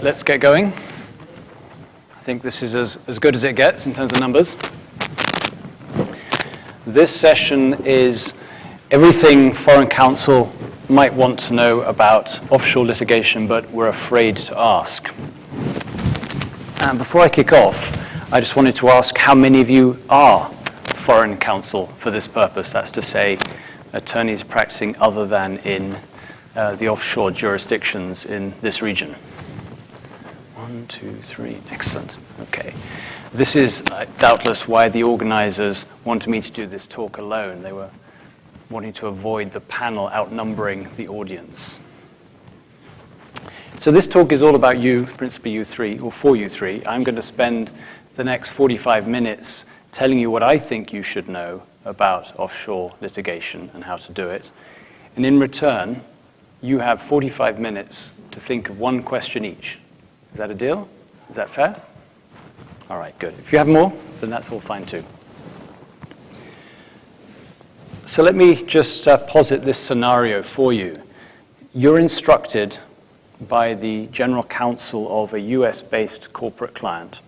let's get going. I think this is as good as it gets in terms of numbers. This session is everything foreign counsel might want to know about offshore litigation, but we're afraid to ask. And before I kick off, I just wanted to ask how many of you are foreign counsel for this purpose? That's to say, attorneys practicing other than in the offshore jurisdictions in this region. 1, 2, 3, excellent. Okay. This is doubtless why the organizers wanted me to do this talk alone. They were wanting to avoid the panel outnumbering the audience. So this talk is all about you, principally you three, or for you three. I'm going to spend the next 45 minutes telling you what I think you should know about offshore litigation and how to do it. And in return, you have 45 minutes to think of one question each. Is that a deal? Is that fair? All right, good. If you have more, then that's all fine too. So let me just posit this scenario for you. You're instructed by the general counsel of a US-based corporate client,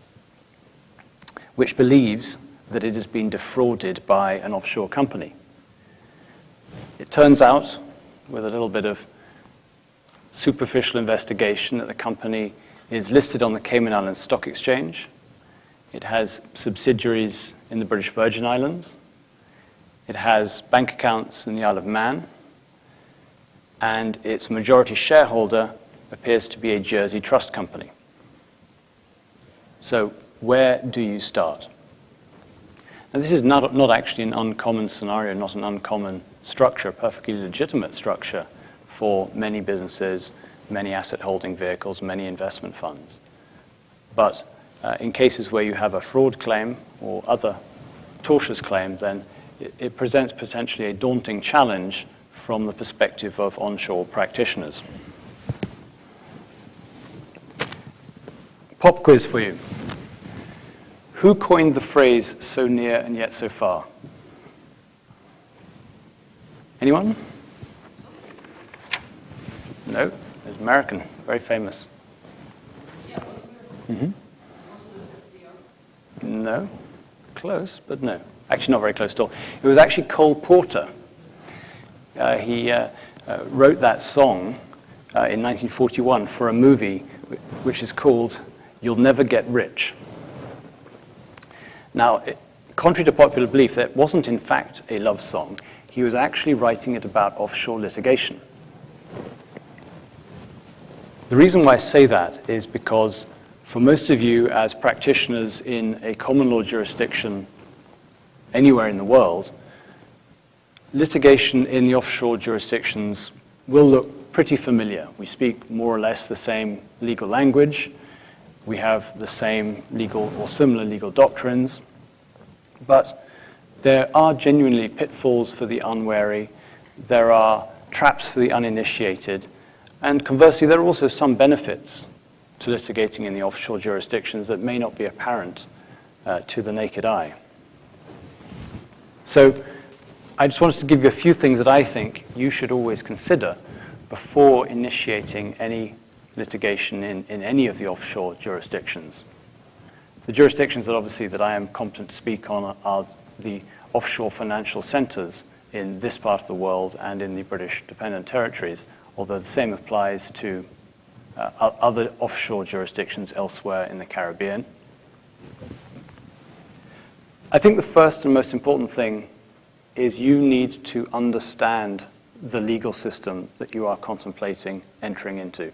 which believes that it has been defrauded by an offshore company. It turns out, with a little bit of superficial investigation, that the company is listed on the Cayman Islands Stock Exchange. It has subsidiaries in the British Virgin Islands. It has bank accounts in the Isle of Man. And its majority shareholder appears to be a Jersey trust company. So where do you start? Now, this is not actually an uncommon scenario, not an uncommon structure, a perfectly legitimate structure for many businesses, many asset holding vehicles, many investment funds. But in cases where you have a fraud claim or other tortious claim, then it presents potentially a daunting challenge from the perspective of onshore practitioners. Pop quiz for you. Who coined the phrase, so near and yet so far? Anyone? No? It's American, very famous. Mm-hmm. No? Close, but no. Actually, not very close at all. It was actually Cole Porter. He wrote that song in 1941 for a movie which is called You'll Never Get Rich. Now, contrary to popular belief, that wasn't in fact a love song. He was actually writing it about offshore litigation. The reason why I say that is because for most of you as practitioners in a common law jurisdiction anywhere in the world, litigation in the offshore jurisdictions will look pretty familiar. We speak more or less the same legal language. We have the same legal or similar legal doctrines, but there are genuinely pitfalls for the unwary. There are traps for the uninitiated. And conversely, there are also some benefits to litigating in the offshore jurisdictions that may not be apparent to the naked eye. So I just wanted to give you a few things that I think you should always consider before initiating any litigation in any of the offshore jurisdictions. The jurisdictions that I am competent to speak on are the offshore financial centers in this part of the world and in the British dependent territories, although the same applies to other offshore jurisdictions elsewhere in the Caribbean. I think the first and most important thing is you need to understand the legal system that you are contemplating entering into.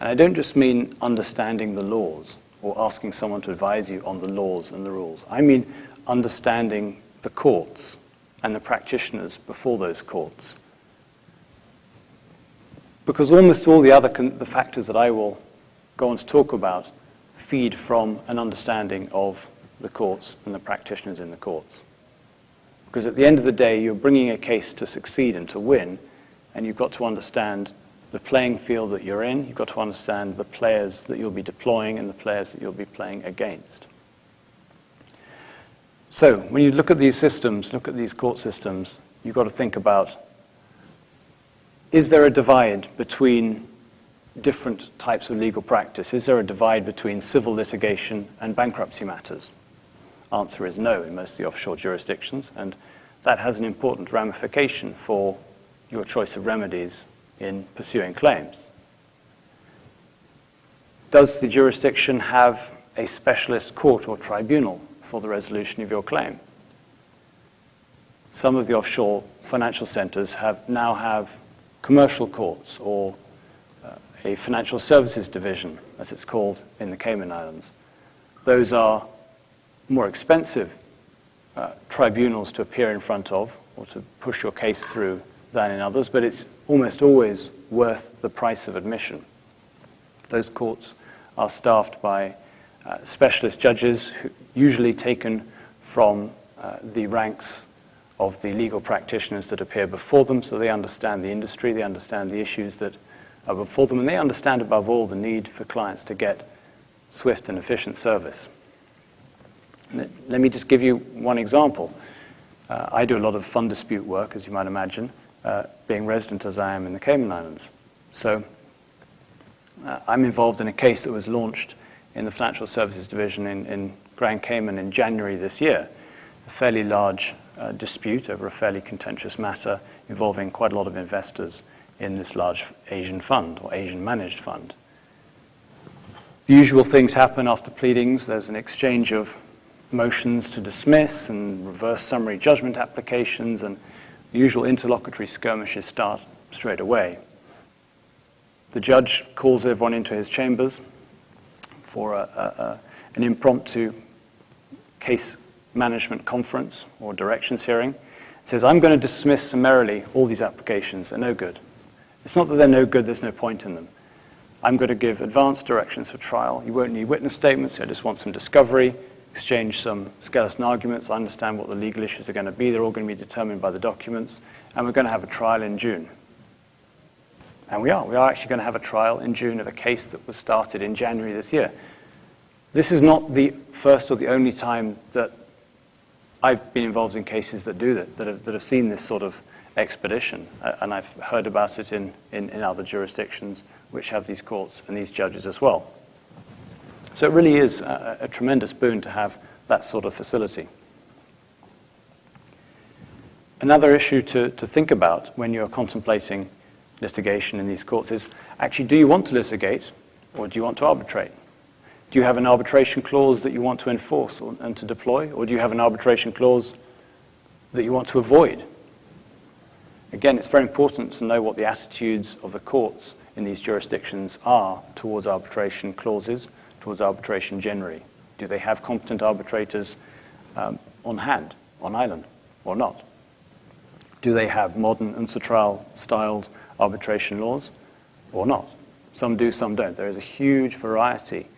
And I don't just mean understanding the laws or asking someone to advise you on the laws and the rules. I mean understanding the courts and the practitioners before those courts. Because almost all the factors that I will go on to talk about feed from an understanding of the courts and the practitioners in the courts. Because at the end of the day, you're bringing a case to succeed and to win, and you've got to understand the playing field that you're in. You've got to understand the players that you'll be deploying and the players that you'll be playing against. So when you look at these systems, look at these court systems, you've got to think about, is there a divide between different types of legal practice? Is there a divide between civil litigation and bankruptcy matters? Answer is no in most of the offshore jurisdictions, and that has an important ramification for your choice of remedies in pursuing claims. Does the jurisdiction have a specialist court or tribunal for the resolution of your claim? Some of the offshore financial centers now have commercial courts or a financial services division, as it's called in the Cayman Islands. Those are more expensive tribunals to appear in front of or to push your case through than in others, but it's almost always worth the price of admission. Those courts are staffed by specialist judges, usually taken from the ranks of the legal practitioners that appear before them, so they understand the industry, they understand the issues that are before them, and they understand above all the need for clients to get swift and efficient service. Let me just give you one example. I do a lot of fund dispute work, as you might imagine, being resident as I am in the Cayman Islands. So I'm involved in a case that was launched in the Financial Services Division in Grand Cayman in January this year, a fairly large dispute over a fairly contentious matter involving quite a lot of investors in this large Asian fund or Asian managed fund. The usual things happen after pleadings. There's an exchange of motions to dismiss and reverse summary judgment applications, and the usual interlocutory skirmishes start straight away. The judge calls everyone into his chambers for an impromptu case management conference or directions hearing. It says, I'm going to dismiss summarily all these applications. They're no good. It's not that they're no good, there's no point in them. I'm going to give advanced directions for trial. You won't need witness statements. I just want some discovery, exchange some skeleton arguments, understand what the legal issues are going to be. They're all going to be determined by the documents. And we're going to have a trial in June. And we are actually going to have a trial in June of a case that was started in January this year. This is not the first or the only time that I've been involved in cases that do that have seen this sort of expedition. And I've heard about it in other jurisdictions which have these courts and these judges as well. So it really is a tremendous boon to have that sort of facility. Another issue to think about when you're contemplating litigation in these courts is, actually, do you want to litigate or do you want to arbitrate? Do you have an arbitration clause that you want to enforce and to deploy, or do you have an arbitration clause that you want to avoid? Again, it's very important to know what the attitudes of the courts in these jurisdictions are towards arbitration clauses, towards arbitration generally. Do they have competent arbitrators on hand, on island, or not? Do they have modern UNCITRAL-styled arbitration laws, or not? Some do, some don't. There is a huge variety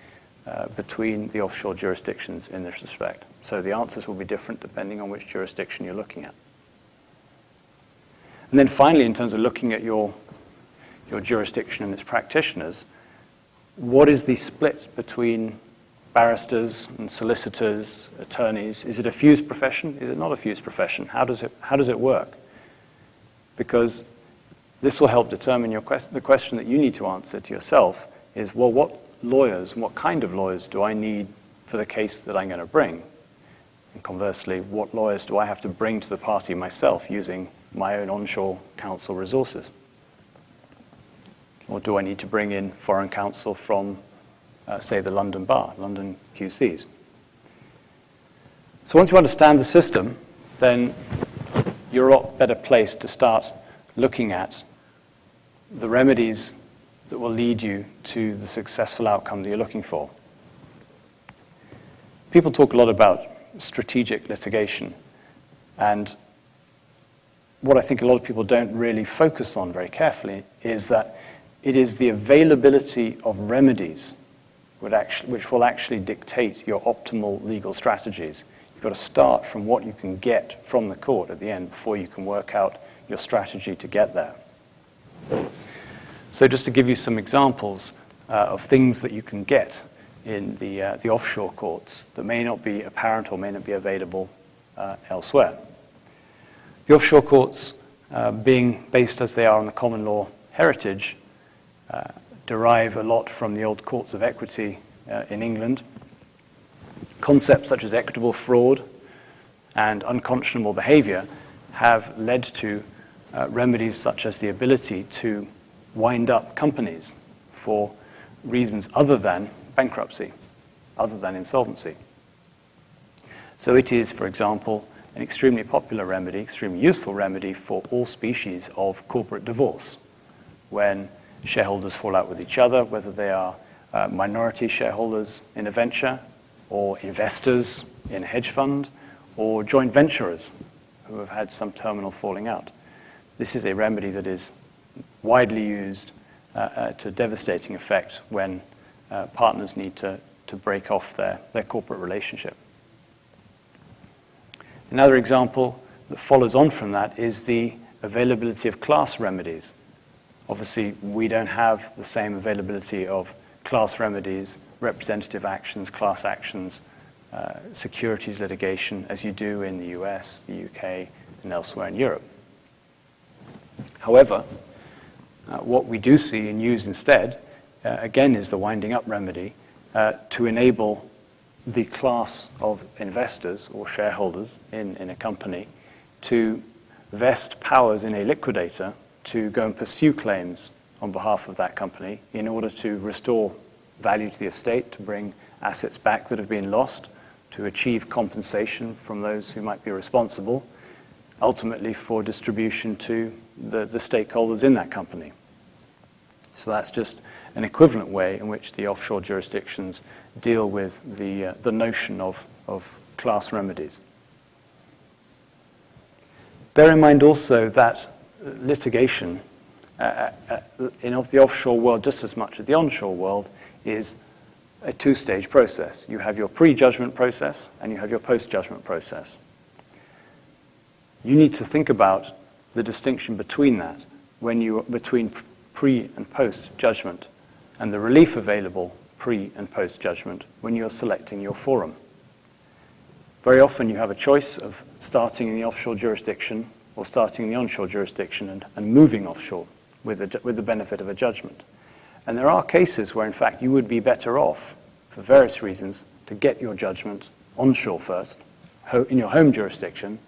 between the offshore jurisdictions in this respect. So the answers will be different depending on which jurisdiction you're looking at. And then finally, in terms of looking at your jurisdiction and its practitioners, what is the split between barristers and solicitors, attorneys? Is it a fused profession? Is it not a fused profession? How does it work? Because this will help determine the question that you need to answer to yourself is, well, what lawyers and what kind of lawyers do I need for the case that I'm going to bring? And conversely, what lawyers do I have to bring to the party myself using my own onshore counsel resources? Or do I need to bring in foreign counsel from, say, the London Bar, London QCs? So once you understand the system, then you're a lot better placed to start looking at the remedies that will lead you to the successful outcome that you're looking for. People talk a lot about strategic litigation, and what I think a lot of people don't really focus on very carefully is that it is the availability of remedies which will actually dictate your optimal legal strategies. You've got to start from what you can get from the court at the end before you can work out your strategy to get there. So just to give you some examples of things that you can get in the offshore courts that may not be apparent or may not be available elsewhere. The offshore courts, being based as they are on the common law heritage, derive a lot from the old courts of equity in England. Concepts such as equitable fraud and unconscionable behavior have led to remedies such as the ability to wind up companies for reasons other than bankruptcy, other than insolvency. So it is, for example, an extremely popular remedy, extremely useful remedy for all species of corporate divorce, when shareholders fall out with each other, whether they are minority shareholders in a venture, or investors in a hedge fund, or joint venturers who have had some terminal falling out. This is a remedy that is widely used to devastating effect when partners need to break off their corporate relationship. Another example that follows on from that is the availability of class remedies. Obviously, we don't have the same availability of class remedies, representative actions, class actions, securities litigation as you do in the US, the UK, and elsewhere in Europe. However, what we do see and use instead, again, is the winding up remedy to enable the class of investors or shareholders in a company to vest powers in a liquidator to go and pursue claims on behalf of that company in order to restore value to the estate, to bring assets back that have been lost, to achieve compensation from those who might be responsible, ultimately for distribution to the stakeholders in that company. So that's just an equivalent way in which the offshore jurisdictions deal with the notion of class remedies. Bear in mind also that litigation in the offshore world, just as much as the onshore world, is a two-stage process. You have your pre-judgment process and you have your post-judgment process. You need to think about the distinction between that between pre and post-judgment and the relief available pre and post-judgment when you're selecting your forum. Very often you have a choice of starting in the offshore jurisdiction or starting in the onshore jurisdiction and moving offshore with the benefit of a judgment. And there are cases where, in fact, you would be better off, for various reasons, to get your judgment onshore first, in your home jurisdiction,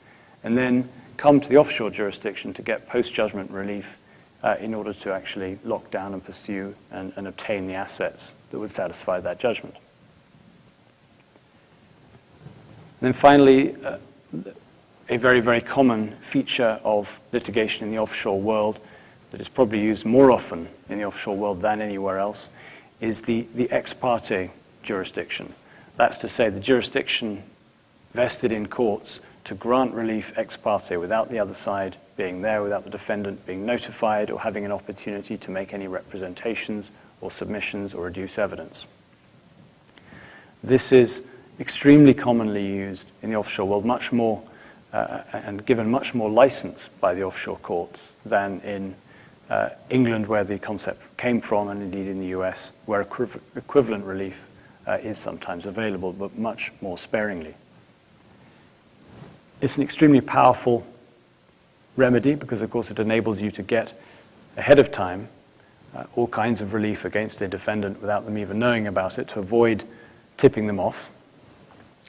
and then come to the offshore jurisdiction to get post-judgment relief in order to actually lock down and pursue and obtain the assets that would satisfy that judgment. And then finally, a very, very common feature of litigation in the offshore world that is probably used more often in the offshore world than anywhere else is the ex parte jurisdiction. That's to say the jurisdiction vested in courts to grant relief ex parte without the other side being there, without the defendant being notified or having an opportunity to make any representations or submissions or adduce evidence. This is extremely commonly used in the offshore world, much more and given much more license by the offshore courts than in England, where the concept came from, and indeed in the US, where equivalent relief is sometimes available, but much more sparingly. It's an extremely powerful remedy because, of course, it enables you to get ahead of time all kinds of relief against a defendant without them even knowing about it, to avoid tipping them off.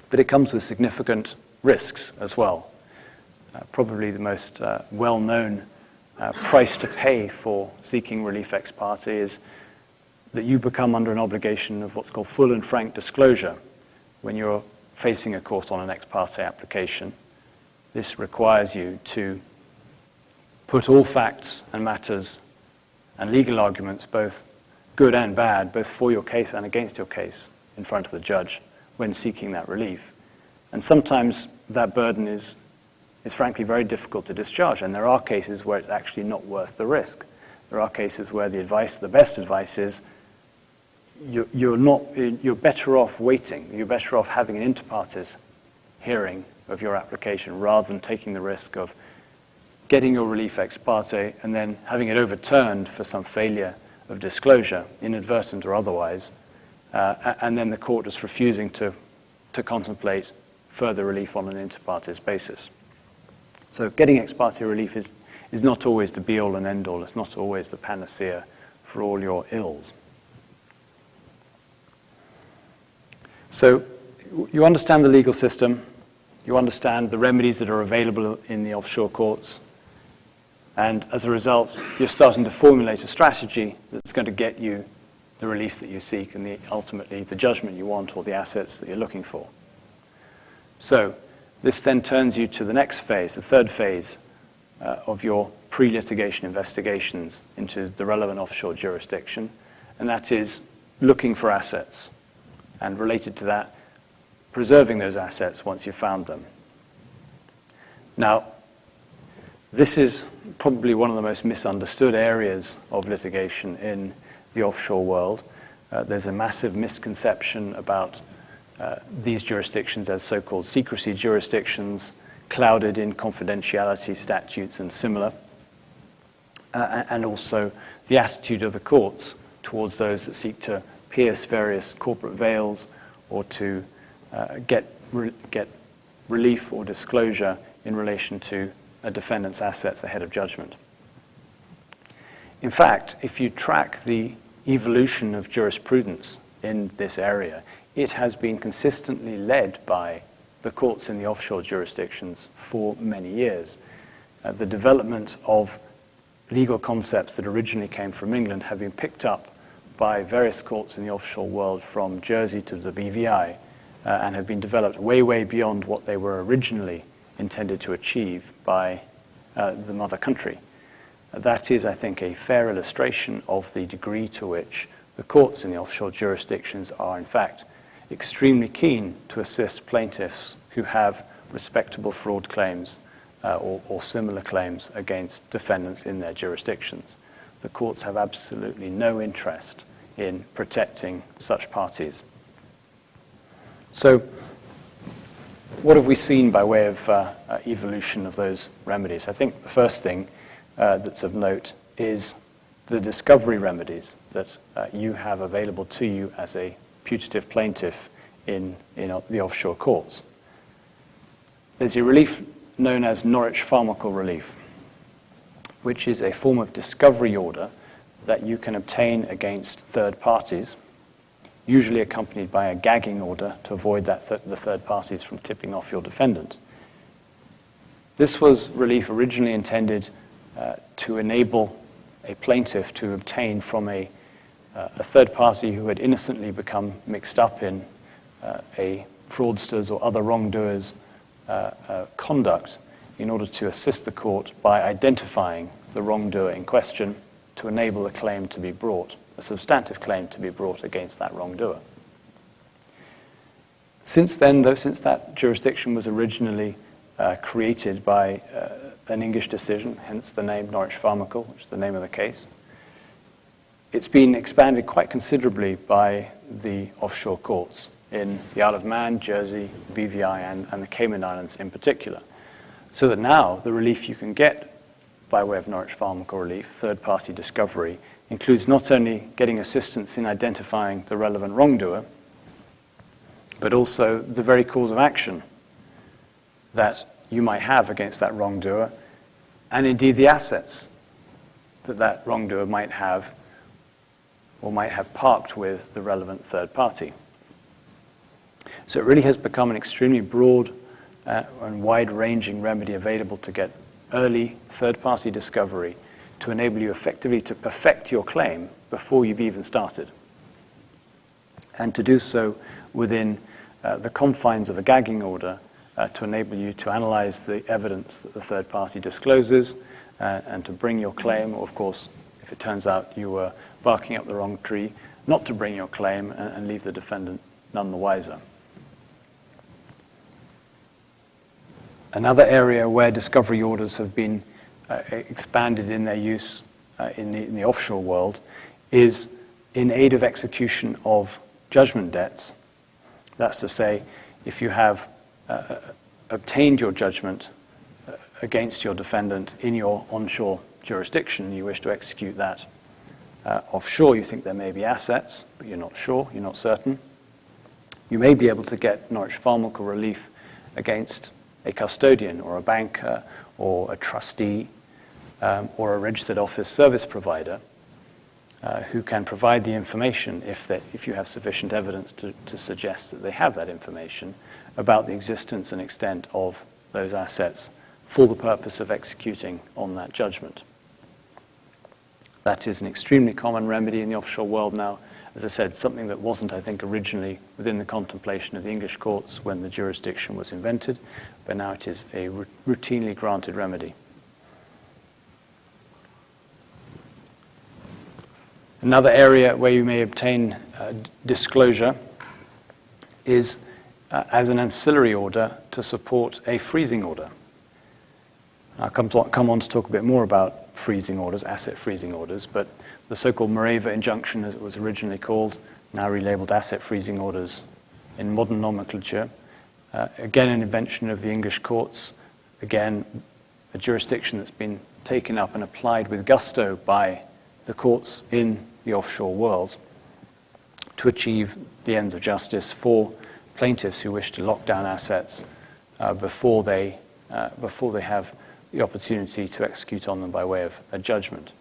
But it comes with significant risks as well. Probably the most well-known price to pay for seeking relief ex parte is that you become under an obligation of what's called full and frank disclosure when you're facing a court on an ex parte application. This requires you to put all facts and matters and legal arguments, both good and bad, both for your case and against your case, in front of the judge when seeking that relief. And sometimes that burden is frankly very difficult to discharge, and there are cases where it's actually not worth the risk. There are cases where the best advice is you're better off waiting. You're better off having an inter partes hearing of your application rather than taking the risk of getting your relief ex parte and then having it overturned for some failure of disclosure, inadvertent or otherwise, and then the court is refusing to contemplate further relief on an inter partes basis. So getting ex parte relief is not always the be-all and end-all. It's not always the panacea for all your ills. So you understand the legal system, you understand the remedies that are available in the offshore courts, and as a result, you're starting to formulate a strategy that's going to get you the relief that you seek and ultimately the judgment you want or the assets that you're looking for. So this then turns you to the next phase, the third phase of your pre-litigation investigations into the relevant offshore jurisdiction, and that is looking for assets, and related to that, preserving those assets once you've found them. Now, this is probably one of the most misunderstood areas of litigation in the offshore world. There's a massive misconception about these jurisdictions as so-called secrecy jurisdictions, clouded in confidentiality statutes and similar, and also the attitude of the courts towards those that seek to pierce various corporate veils or to get relief or disclosure in relation to a defendant's assets ahead of judgment. In fact, if you track the evolution of jurisprudence in this area, it has been consistently led by the courts in the offshore jurisdictions for many years. The development of legal concepts that originally came from England have been picked up by various courts in the offshore world from Jersey to the BVI and have been developed way, way beyond what they were originally intended to achieve by the mother country. That is, I think, a fair illustration of the degree to which the courts in the offshore jurisdictions are, in fact, extremely keen to assist plaintiffs who have respectable fraud claims or similar claims against defendants in their jurisdictions. The courts have absolutely no interest in protecting such parties. So, what have we seen by way of evolution of those remedies? I think the first thing that's of note is the discovery remedies that you have available to you as a putative plaintiff in the offshore courts. There's a relief known as Norwich Pharmac relief, which is a form of discovery order that you can obtain against third parties, usually accompanied by a gagging order to avoid the third parties from tipping off your defendant. This was relief originally intended to enable a plaintiff to obtain from a third party who had innocently become mixed up in a fraudster's or other wrongdoer's conduct in order to assist the court by identifying the wrongdoer in question to enable a claim to be brought, a substantive claim to be brought against that wrongdoer. Since then, though, since that jurisdiction was originally created by an English decision, hence the name Norwich Pharmac, which is the name of the case, it's been expanded quite considerably by the offshore courts in the Isle of Man, Jersey, BVI, and the Cayman Islands in particular. So that now the relief you can get by way of Norwich Pharmac relief, third-party discovery, includes not only getting assistance in identifying the relevant wrongdoer, but also the very cause of action that you might have against that wrongdoer, and indeed the assets that that wrongdoer might have or might have parked with the relevant third party. So it really has become an extremely broad and wide-ranging remedy available to get early third-party discovery to enable you effectively to perfect your claim before you've even started, and to do so within the confines of a gagging order to enable you to analyze the evidence that the third party discloses and to bring your claim, or of course, if it turns out you were barking up the wrong tree, not to bring your claim and leave the defendant none the wiser. Another area where discovery orders have been expanded in their use in the offshore world is in aid of execution of judgment debts. That's to say, if you have obtained your judgment against your defendant in your onshore jurisdiction, you wish to execute that offshore, you think there may be assets, but you're not sure, you're not certain, you may be able to get Norwich Pharmac relief against a custodian or a banker or a trustee or a registered office service provider who can provide the information if you have sufficient evidence to suggest that they have that information about the existence and extent of those assets for the purpose of executing on that judgment. That is an extremely common remedy in the offshore world now. As I said, something that wasn't, I think, originally within the contemplation of the English courts when the jurisdiction was invented, but now it is a routinely granted remedy. Another area where you may obtain disclosure is as an ancillary order to support a freezing order. I'll come on to talk a bit more about freezing orders, asset freezing orders, but the so-called Moreva injunction, as it was originally called, now relabeled asset freezing orders in modern nomenclature. Again, an invention of the English courts. Again, a jurisdiction that's been taken up and applied with gusto by the courts in the offshore world to achieve the ends of justice for plaintiffs who wish to lock down assets before they have the opportunity to execute on them by way of a judgment.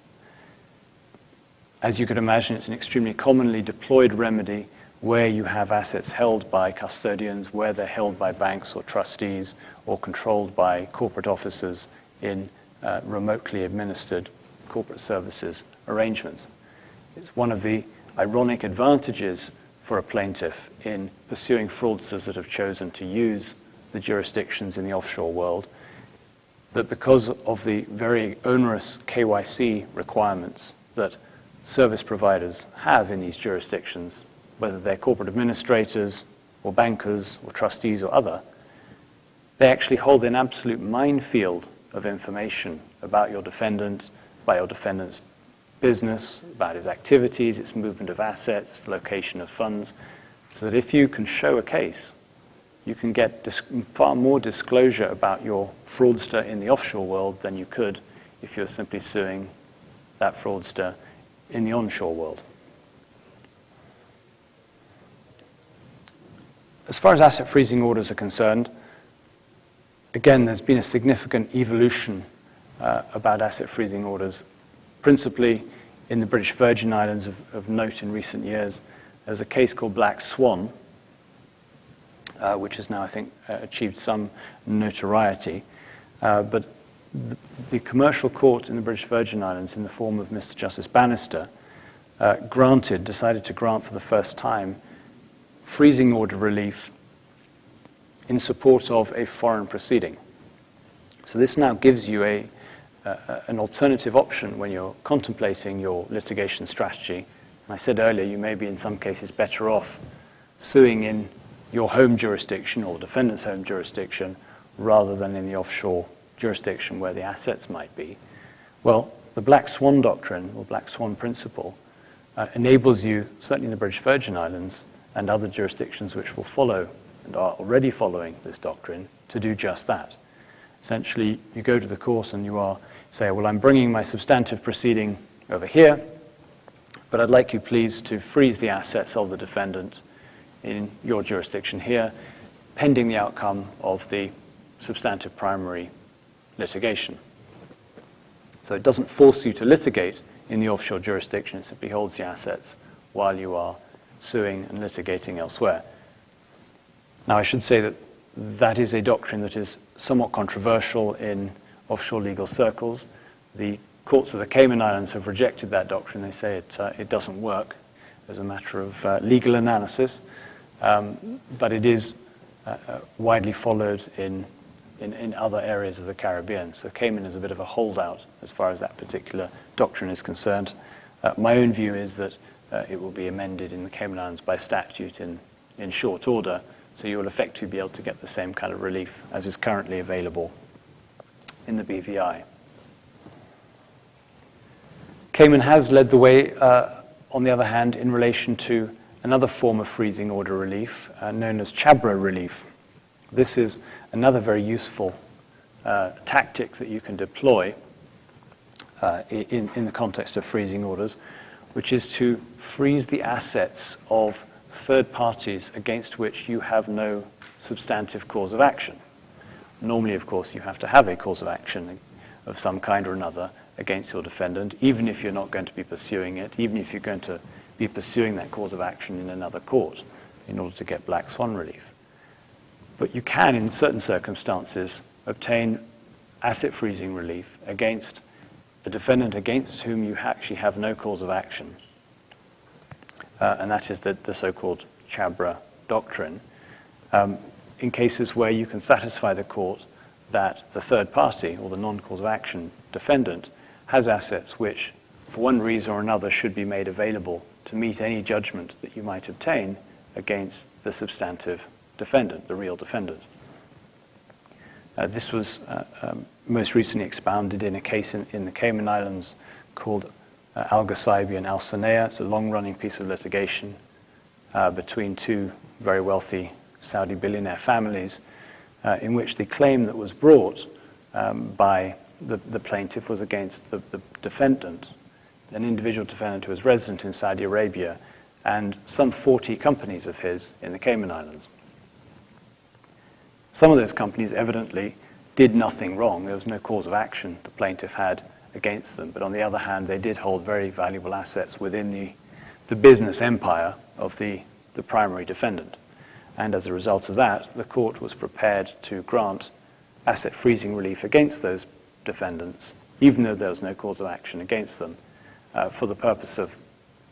As you could imagine, it's an extremely commonly deployed remedy where you have assets held by custodians, where they're held by banks or trustees, or controlled by corporate officers in remotely administered corporate services arrangements. It's one of the ironic advantages for a plaintiff in pursuing fraudsters that have chosen to use the jurisdictions in the offshore world, that because of the very onerous KYC requirements that service providers have in these jurisdictions, whether they're corporate administrators or bankers or trustees or other, they actually hold an absolute minefield of information about your defendant, about your defendant's business, about his activities, its movement of assets, location of funds, so that if you can show a case, you can get far more disclosure about your fraudster in the offshore world than you could if you're simply suing that fraudster in the onshore world. As far as asset freezing orders are concerned, again, there's been a significant evolution about asset freezing orders, principally in the British Virgin Islands of note in recent years. There's a case called Black Swan, which has now, I think, achieved some notoriety. But the commercial court in the British Virgin Islands, in the form of Mr. Justice Bannister, decided to grant for the first time freezing order relief in support of a foreign proceeding. So this now gives you an alternative option when you're contemplating your litigation strategy. And I said earlier, you may be in some cases better off suing in your home jurisdiction or the defendant's home jurisdiction rather than in the offshore jurisdiction where the assets might be. Well, the Black Swan doctrine or Black Swan principle enables you, certainly in the British Virgin Islands and other jurisdictions which will follow and are already following this doctrine, to do just that. Essentially, you go to the court and you say, well, I'm bringing my substantive proceeding over here, but I'd like you please to freeze the assets of the defendant in your jurisdiction here, pending the outcome of the substantive primary litigation. So it doesn't force you to litigate in the offshore jurisdiction, it simply holds the assets while you are suing and litigating elsewhere. Now, I should say that that is a doctrine that is somewhat controversial in offshore legal circles. The courts of the Cayman Islands have rejected that doctrine. They say it doesn't work as a matter of legal analysis, but it is widely followed in other areas of the Caribbean. So Cayman is a bit of a holdout as far as that particular doctrine is concerned. My own view is that it will be amended in the Cayman Islands by statute in short order, so you will effectively be able to get the same kind of relief as is currently available in the BVI. Cayman has led the way, on the other hand, in relation to another form of freezing order relief known as CHHABRA relief. This is another very useful tactic that you can deploy in the context of freezing orders, which is to freeze the assets of third parties against which you have no substantive cause of action. Normally, of course, you have to have a cause of action of some kind or another against your defendant, even if you're not going to be pursuing it, even if you're going to be pursuing that cause of action in another court in order to get black swan relief. But you can, in certain circumstances, obtain asset freezing relief against a defendant against whom you actually have no cause of action. And that is the so-called CHHABRA doctrine, in cases where you can satisfy the court that the third party or the non-cause of action defendant has assets which, for one reason or another, should be made available to meet any judgment that you might obtain against the substantive defendant, the real defendant. This was most recently expounded in a case in the Cayman Islands called Al-Ghasaibi and Al-Sanea. It's a long-running piece of litigation between two very wealthy Saudi billionaire families in which the claim that was brought by the plaintiff was against the defendant, an individual defendant who was resident in Saudi Arabia, and some 40 companies of his in the Cayman Islands. Some of those companies evidently did nothing wrong. There was no cause of action the plaintiff had against them. But on the other hand, they did hold very valuable assets within the business empire of the primary defendant. And as a result of that, the court was prepared to grant asset freezing relief against those defendants, even though there was no cause of action against them, for the purpose of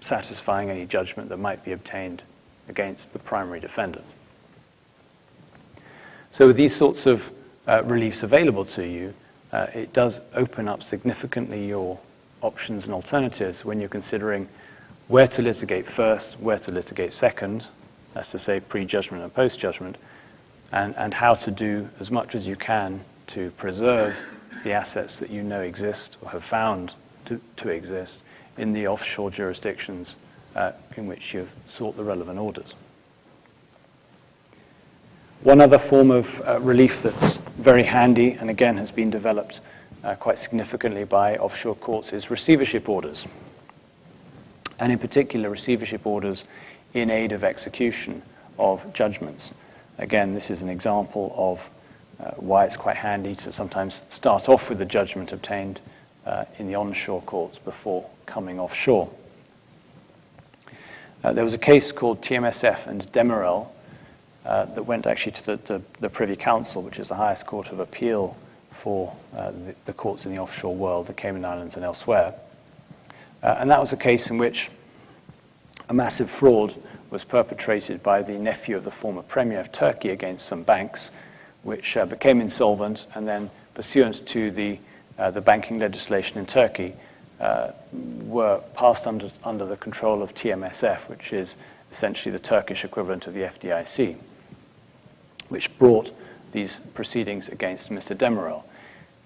satisfying any judgment that might be obtained against the primary defendant. So with these sorts of reliefs available to you, it does open up significantly your options and alternatives when you're considering where to litigate first, where to litigate second, that's to say pre-judgment and post-judgment, and how to do as much as you can to preserve the assets that you know exist or have found to exist in the offshore jurisdictions in which you've sought the relevant orders. One other form of relief that's very handy and again has been developed quite significantly by offshore courts is receivership orders, and in particular receivership orders in aid of execution of judgments. Again, this is an example of why it's quite handy to sometimes start off with a judgment obtained in the onshore courts before coming offshore. There was a case called TMSF and Demerel that went actually to the Privy Council, which is the highest court of appeal for the courts in the offshore world, the Cayman Islands and elsewhere. And that was a case in which a massive fraud was perpetrated by the nephew of the former premier of Turkey against some banks, which became insolvent, and then pursuant to the banking legislation in Turkey, were passed under the control of TMSF, which is essentially the Turkish equivalent of the FDIC, which brought these proceedings against Mr. Demerel.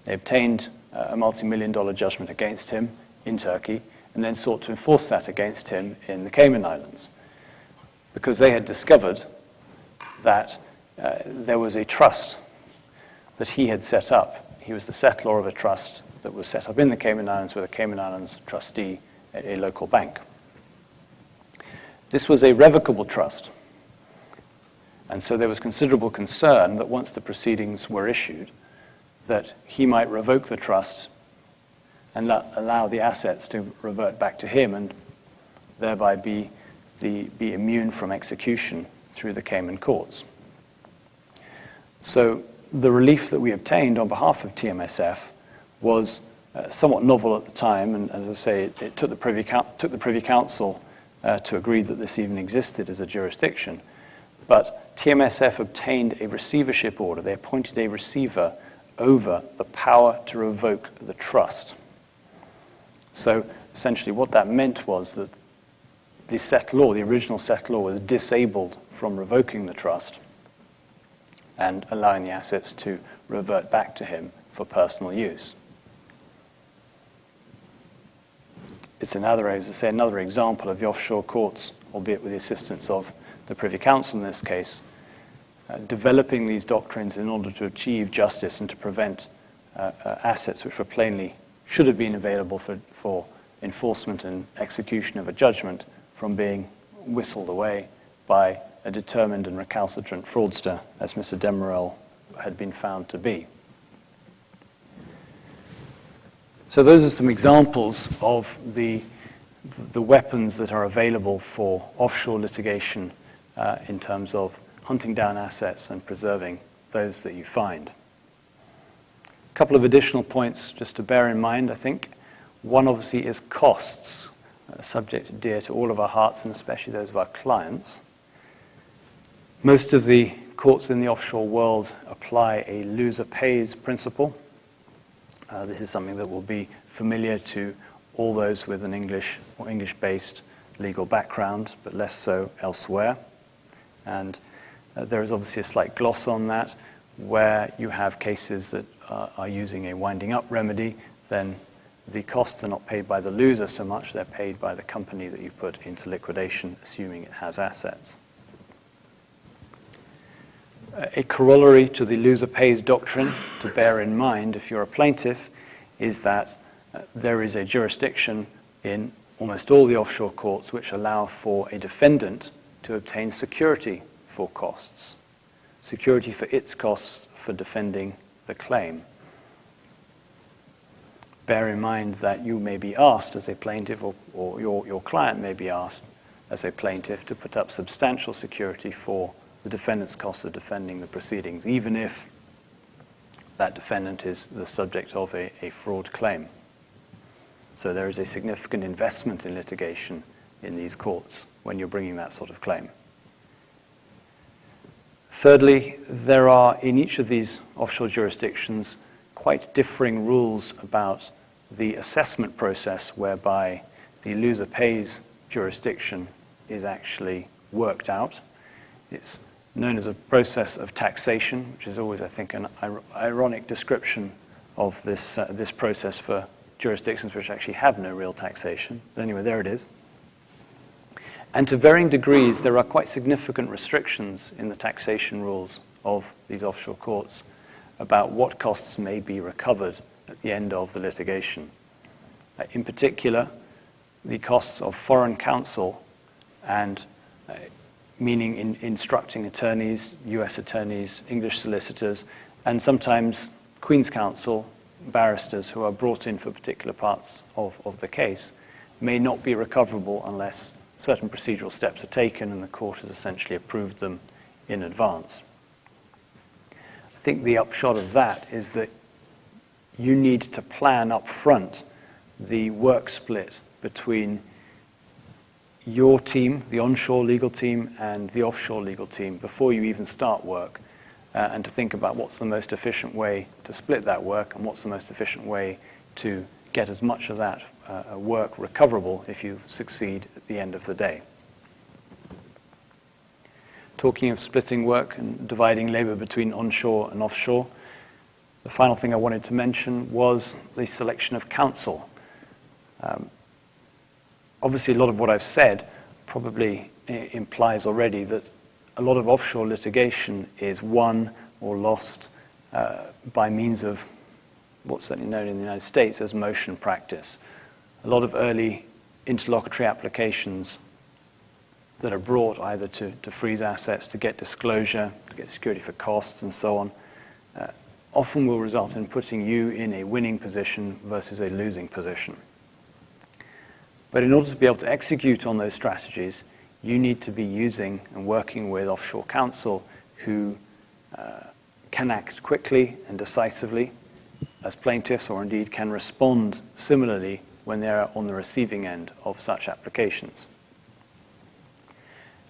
They obtained a multi-million-dollar judgment against him in Turkey, and then sought to enforce that against him in the Cayman Islands, because they had discovered that there was a trust that he had set up. He was the settlor of a trust that was set up in the Cayman Islands with a Cayman Islands trustee at a local bank. This was a revocable trust, and so there was considerable concern that once the proceedings were issued, that he might revoke the trust and allow the assets to revert back to him and thereby be immune from execution through the Cayman courts. So the relief that we obtained on behalf of TMSF was somewhat novel at the time, and as I say, it took the Privy Council to agree that this even existed as a jurisdiction. But TMSF obtained a receivership order. They appointed a receiver over the power to revoke the trust. So essentially what that meant was that the settlor, the original settlor, was disabled from revoking the trust and allowing the assets to revert back to him for personal use. It's another, as I say, another example of the offshore courts, albeit with the assistance of the Privy Council in this case, developing these doctrines in order to achieve justice and to prevent assets which were plainly should have been available for enforcement and execution of a judgment from being whistled away by a determined and recalcitrant fraudster, as Mr. Demerel had been found to be. So those are some examples of the weapons that are available for offshore litigation in terms of hunting down assets and preserving those that you find. A couple of additional points just to bear in mind, I think. One obviously is costs, a subject dear to all of our hearts and especially those of our clients. Most of the courts in the offshore world apply a loser pays principle. This is something that will be familiar to all those with an English or English-based legal background, but less so elsewhere. And there is obviously a slight gloss on that, where you have cases that are using a winding up remedy, then the costs are not paid by the loser so much, they're paid by the company that you put into liquidation, assuming it has assets. A corollary to the loser pays doctrine to bear in mind if you're a plaintiff is that there is a jurisdiction in almost all the offshore courts which allow for a defendant to obtain security for costs, security for its costs for defending the claim. Bear in mind that you may be asked as a plaintiff, or your client may be asked as a plaintiff to put up substantial security for the defendant's costs of defending the proceedings, even if that defendant is the subject of a fraud claim. So there is a significant investment in litigation in these courts when you're bringing that sort of claim. Thirdly, there are in each of these offshore jurisdictions quite differing rules about the assessment process whereby the loser pays jurisdiction is actually worked out. It's known as a process of taxation, which is always, I think, an ironic description of this process for jurisdictions which actually have no real taxation. But anyway, there it is. And to varying degrees, there are quite significant restrictions in the taxation rules of these offshore courts about what costs may be recovered at the end of the litigation. In particular, the costs of foreign counsel and meaning in instructing attorneys, US attorneys, English solicitors, and sometimes Queen's Counsel, barristers who are brought in for particular parts of the case, may not be recoverable unless certain procedural steps are taken and the court has essentially approved them in advance. I think the upshot of that is that you need to plan up front the work split between your team, the onshore legal team, and the offshore legal team before you even start work, and to think about what's the most efficient way to split that work and what's the most efficient way to get as much of that work recoverable if you succeed at the end of the day. Talking of splitting work and dividing labor between onshore and offshore, the final thing I wanted to mention was the selection of counsel. Obviously, a lot of what I've said probably implies already that a lot of offshore litigation is won or lost by means of what's certainly known in the United States as motion practice. A lot of early interlocutory applications that are brought either to freeze assets, to get disclosure, to get security for costs, and so on, often will result in putting you in a winning position versus a losing position. But in order to be able to execute on those strategies, you need to be using and working with offshore counsel who can act quickly and decisively as plaintiffs, or indeed can respond similarly when they're on the receiving end of such applications.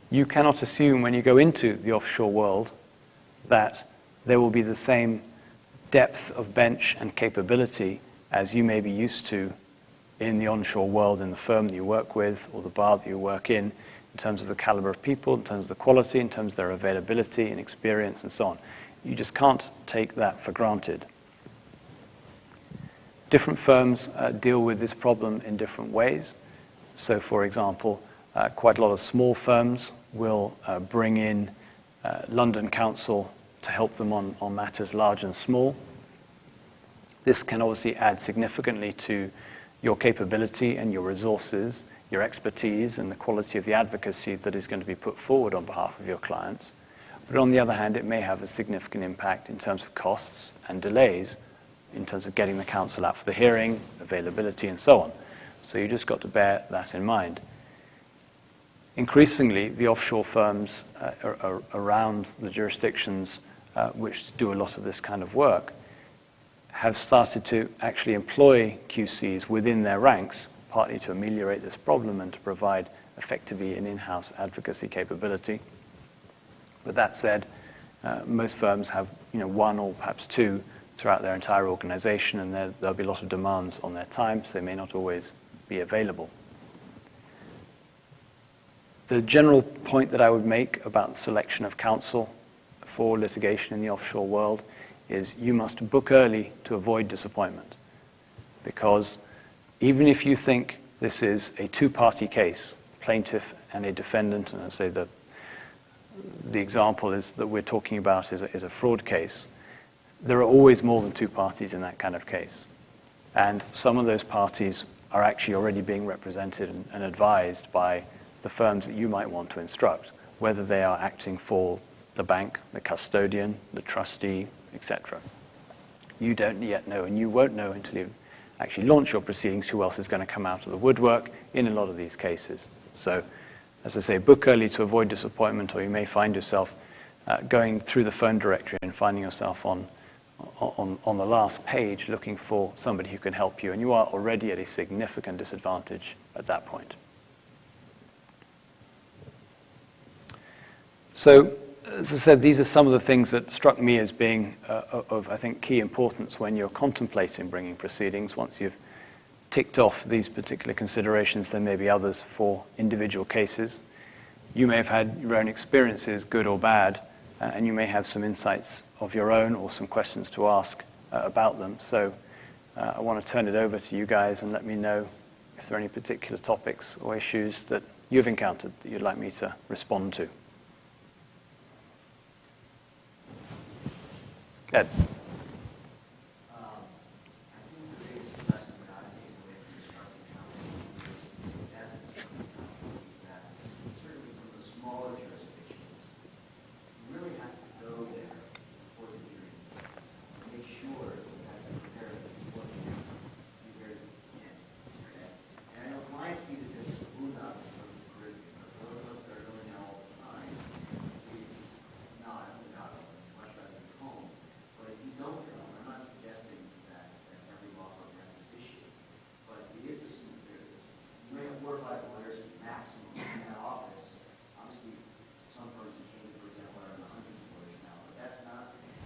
You cannot assume when you go into the offshore world that there will be the same depth of bench and capability as you may be used to in the onshore world, in the firm that you work with or the bar that you work in terms of the caliber of people, in terms of the quality, in terms of their availability and experience and so on. You just can't take that for granted. Different firms deal with this problem in different ways. So, for example, quite a lot of small firms will bring in London counsel to help them on matters large and small. This can obviously add significantly to your capability and your resources, your expertise, and the quality of the advocacy that is going to be put forward on behalf of your clients. But on the other hand, it may have a significant impact in terms of costs and delays in terms of getting the counsel out for the hearing, availability, and so on. So you just got to bear that in mind. Increasingly, the offshore firms around the jurisdictions which do a lot of this kind of work have started to actually employ QCs within their ranks, partly to ameliorate this problem and to provide effectively an in-house advocacy capability. But that said, most firms have one or perhaps two throughout their entire organization, and there'll be a lot of demands on their time, so they may not always be available. The general point that I would make about the selection of counsel for litigation in the offshore world is you must book early to avoid disappointment. Because even if you think this is a two-party case, plaintiff and a defendant, and I say the example is that we're talking about is a fraud case, there are always more than two parties in that kind of case. And some of those parties are actually already being represented and advised by the firms that you might want to instruct, whether they are acting for the bank, the custodian, the trustee, etc. You don't yet know, and you won't know until you actually launch your proceedings, who else is going to come out of the woodwork in a lot of these cases. So, as I say, book early to avoid disappointment, or you may find yourself going through the phone directory and finding yourself on the last page looking for somebody who can help you, and you are already at a significant disadvantage at that point. So, as I said, these are some of the things that struck me as being of, I think, key importance when you're contemplating bringing proceedings. Once you've ticked off these particular considerations, there may be others for individual cases. You may have had your own experiences, good or bad, and you may have some insights of your own or some questions to ask about them. So I want to turn it over to you guys and let me know if there are any particular topics or issues that you've encountered that you'd like me to respond to. Ed.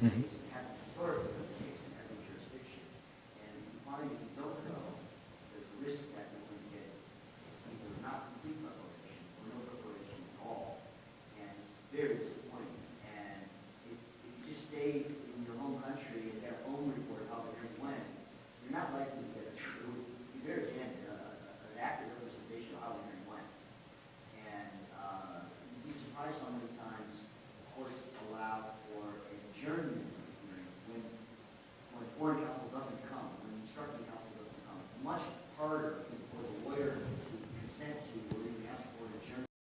Mm-hmm.